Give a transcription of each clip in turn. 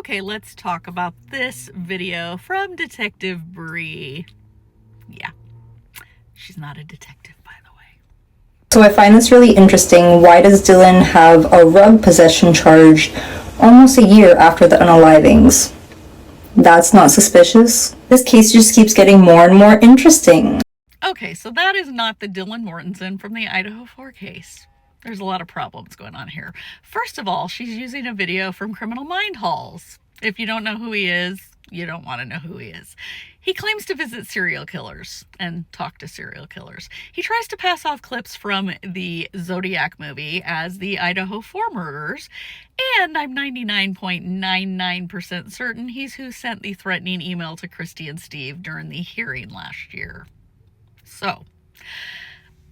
Okay, let's talk about this video from Detective Bree. Yeah, she's not a detective, by the way. So I find this really interesting. Why does Dylan have a rug possession charge almost a year after the unalivings? That's not suspicious. This case just keeps getting more and more interesting. Okay, so that is not the Dylan Mortensen from the Idaho 4 case. There's a lot of problems going on here. First of all, she's using a video from Criminal Mind Halls. If you don't know who he is, you don't want to know who he is. He claims to visit serial killers and talk to serial killers. He tries to pass off clips from the Zodiac movie as the Idaho 4 murders, and I'm 99.99% certain he's who sent the threatening email to Christy and Steve during the hearing last year.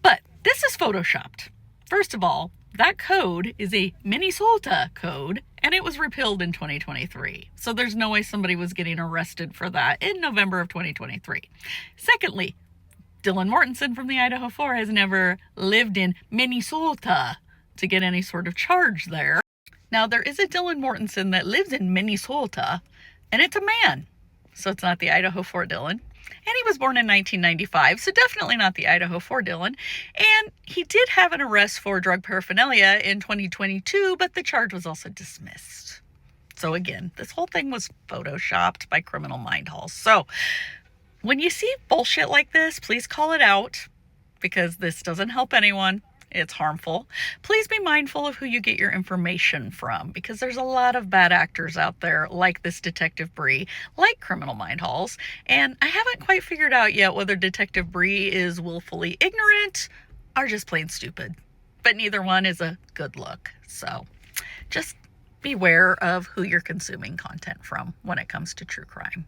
But this is photoshopped. First of all, that code is a Minnesota code, and it was repealed in 2023. So there's no way somebody was getting arrested for that in November of 2023. Secondly, Dylan Mortensen from the Idaho 4 has never lived in Minnesota to get any sort of charge there. Now, there is a Dylan Mortensen that lives in Minnesota, and it's a man. So it's not the Idaho 4 Dylan. And he was born in 1995, so definitely not the Idaho 4 Dylan. And he did have an arrest for drug paraphernalia in 2022, but the charge was also dismissed. So again, this whole thing was photoshopped by Criminal Mind Halls. So when you see bullshit like this, please call it out, because this doesn't help anyone. It's harmful. Please be mindful of who you get your information from, because there's a lot of bad actors out there like this Detective Bree, like Criminal Mind Halls, and I haven't quite figured out yet whether Detective Bree is willfully ignorant or just plain stupid. But neither one is a good look. So just beware of who you're consuming content from when it comes to true crime.